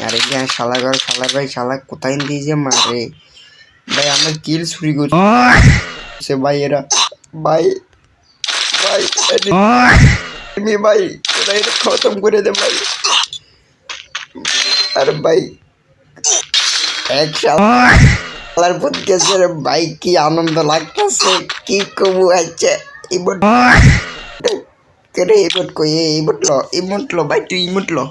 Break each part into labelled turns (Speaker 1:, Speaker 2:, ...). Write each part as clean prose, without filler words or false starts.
Speaker 1: আরে क्या শালার ঘর শালার ভাই শালা কোথায় দিয়ে যে মারে ভাই আমরা কিল চুরি করছি ভাই এরা ভাই ভাই আমি ভাই এরা এটা খতম করে দে ভাই আরে ভাই এক শালার পুত গেছে রে ভাই কি আনন্দ লাগতেছে কি কবু আছে ইমোট করে ইমোট লো ভাই তুই ইমোট লো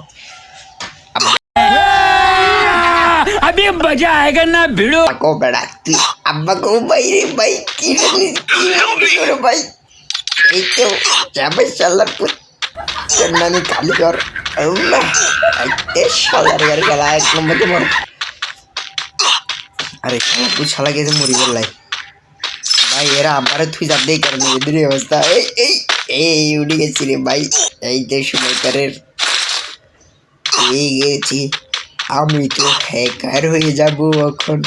Speaker 2: अभी मजा आएगा ना भिड़ो
Speaker 1: को बेड़ा तू अब्बा को भाई रे भाई की रे भाई এই তো যাবে শালার পুত চন্নানি খালি কর আল্লাহ এই শালার গাড়ি গলা এক নম্বরে মর আরে শালা তুই শালা গেছে মরি গেলাই ভাই এরা আবারে তুই যা দেই কারণ এদের অবস্থা এই উড়ে গেছি রে ভাই এই যে সময়কারের এই গেছি আমি তো হ্যাকার হয়ে যাব এখন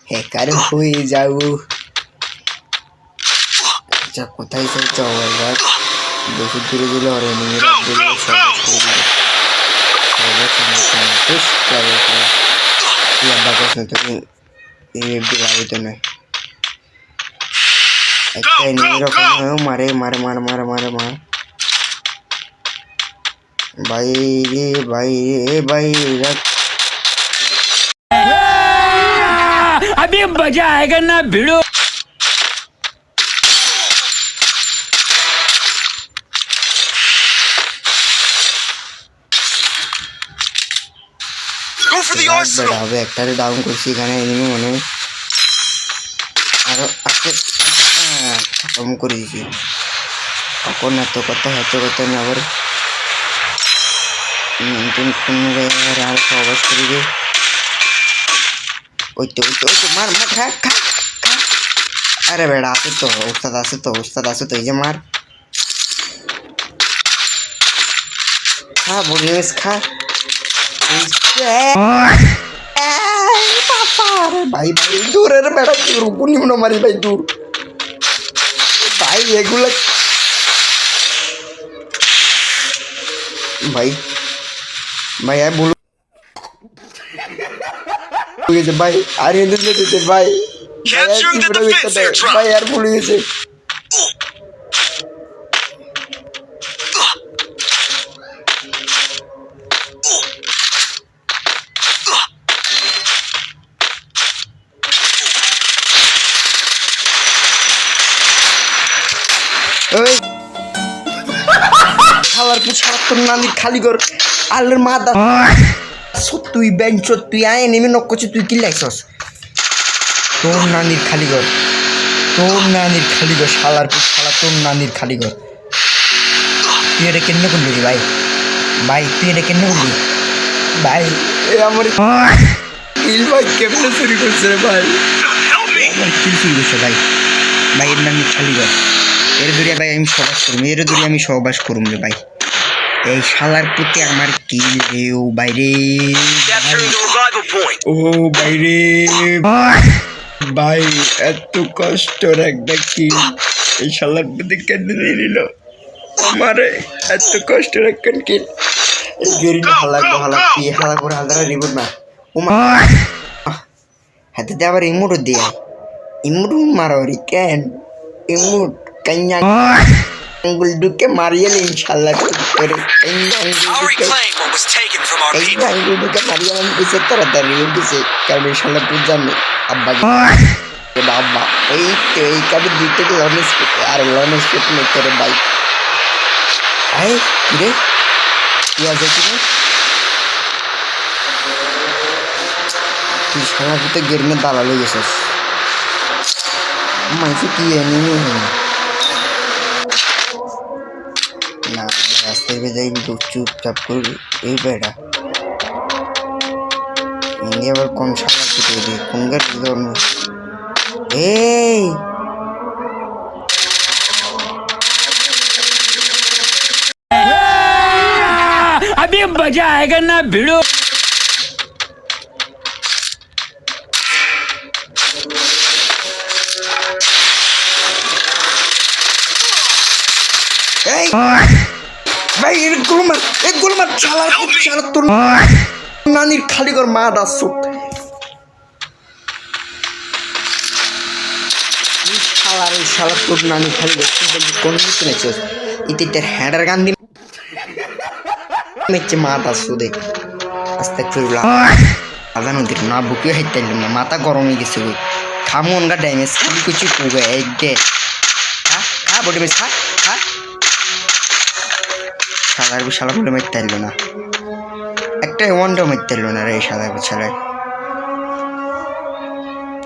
Speaker 1: হ্যাকার হয়ে যাব আচ্ছা কোথায় চলছে ওভার বেশি দূরে দিলে ওর এনিমিরা দূরে সব করে দিবে এই বিলাইতে নয় একটা এনিমির ওখানে মারে মারে মারে মারে মারে মারে ভাই রে ভাই রে ভাই
Speaker 2: अभी मजा आएगा ना भिड़ो
Speaker 1: হবে একটা ডাউন করছি এখানে এনিমি মনে আরো আজকে খতম করে দিছি এখন এত কথা না আবার আর সবাস করে দিয়ে ওই তো মার মার খা খা খা আরে বেড়া আছে তো ওস্তাদ আছে তো এই যে মার খা বলিস খা ভাই ভাই দূরের বেড়া রূপ নিম্ন মারি ভাই দূর ভাই এগুলো ভাই ভাই আর বলুন ভাই আর দিতে ভাই ভাই আর ভুলে গেছে খাওয়ার পর সারাক্ষণ নানির খালি কর আল্লের মাথা তুই বেঞ্চ তুই আয় নেমে নক করছিস তুই কি লাগছস তোর নানির খালি কর শালার পর শালা তোর নানির খালি কর তুই এটা কেন করলি ভাই তুই এটা কেন করলি ভাই আমার কিল ভাই কেমনে চুরি করছে রে ভাই আমার কিল চুরি করছে ভাই এর নানির খালি কর এর দূরে ভাই আমি সহবাস করুম রে ভাই এই শালার প্রতি আমার কি রে ও বাইরে ভাই এত কষ্ট একটা কি এই শালার প্রতি কেন নিল আমারে এত কষ্ট রাখেন কি এই গেরিটা হালা করে হালদারা রিবোট না হাতে আবার ইমোট দিয়ে ইমোট মারাওয়ারি কেন ইমোট কন্যা আঙ্গুল ঢুকে মারিয়ে ইনশাল্লাহ করে আঙ্গুল ঢুকে মারিয়ে দিছে তাড়াতাড়ি দিছে কারণ ইনশাল্লাহ তুই জানি আব্বা এই তো এই কাবে দিক থেকে লনেস পেট নেই করে বাইক আয় কিরে কি আছে কিরে তুই সারাতে গেরমে দালাল হয়ে গেছিস মাইসে কি এনিমি না রাস্তায় যাই চুপচাপ করবি এই বেড়া আবার কোন সালা কেটে দিই কোন গাড়ি ধর্ম এই
Speaker 2: अभी मजा आएगा ना भिड़ो
Speaker 1: ভাই গুলো মার শালা তোর নানির খালি কর মা দাসুক শালা তোর নানি খালি কোন কিছু নেছিস ইতির হ্যাডার গান দিন মেচ্ছে মা দাসু দেখ আস্তে ফিরলাম আদা নদীর না বুকে হাইতে না মাথা গরম হয়ে গেছে ওই খামন গা ড্যামেজ খালি কিছু পুগে একগে খা বডি বেশ খা শালা বলে মারতে পারলো না একটা ওয়ানটাও মারতে পারলো না রে শালা ছেলে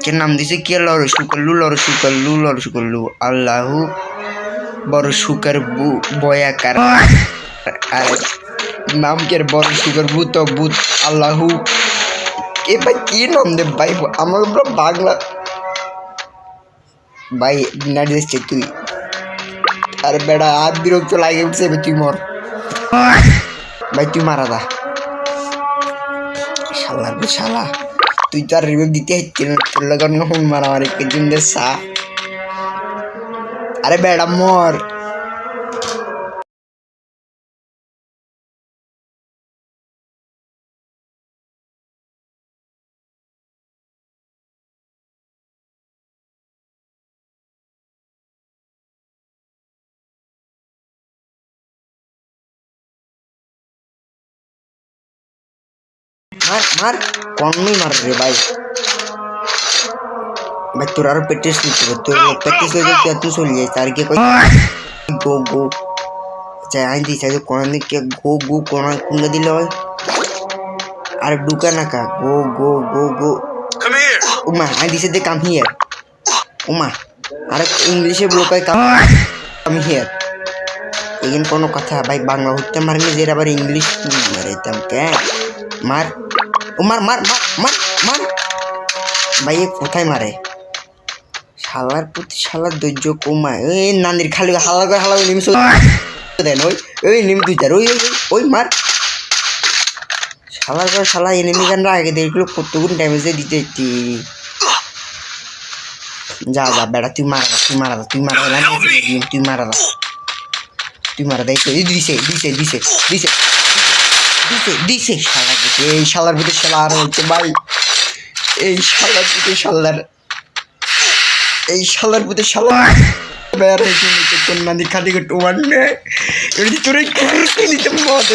Speaker 1: কে নাম দিছে কে লড় শুকল্লু আল্লাহু বড় শুকার বয়াকার আর নাম কে বড় শুকার ভূত ভূত আল্লাহু এ ভাই কি নাম দে ভাই আমার বাংলা ভাই না দিচ্ছে তুই আরে বেড়া আর বিরক্ত লাগে উঠছে তুই মর ভাই তুই মারা দা শালা তুই তো আর রিভিউ দিতে হচ্ছে তোর লগন হুন মারামারি কেজিন দে সা আরে বেড়া মর মার কমই মার রে ভাই ভাই তোর আরো প্র্যাকটিস করতে হবে তোর প্র্যাকটিস হয়ে যাচ্ছে তুই চলে যাই তার কে গো চাই আই দিই চাই কোন দিকে গো কোন দিলে হয় আর ঢুকা না কা গো উমা আই দিছে দে কাম হিয়ার উমা আরে ইংলিশে বলো কয় কাম হিয়ার এখানে কোনো কথা ভাই বাংলা হতে মারলে যে আবার ইংলিশ মারাইতাম কে মার মার মার মার মার ভাই কোথায় মারে শালার প্রতি শালার ধৈর্য কমায় এই নানির খালি হালা নিমিষ দেন ওই নিম তুই তার ওই মার শালার করে শালা এনিমি গানরা আগে দেখলো কতগুণ ড্যামেজ দিতে যা বেড়া তুই মারা দা তুই মারা দা দিছে শালা এই শালার ভিতরে শালা আর হচ্ছে ভাই এই শালার ভিতরে শালা বের হয়েছে নিচে তোর নানি খালি টোমান নে তোর নিতে মদ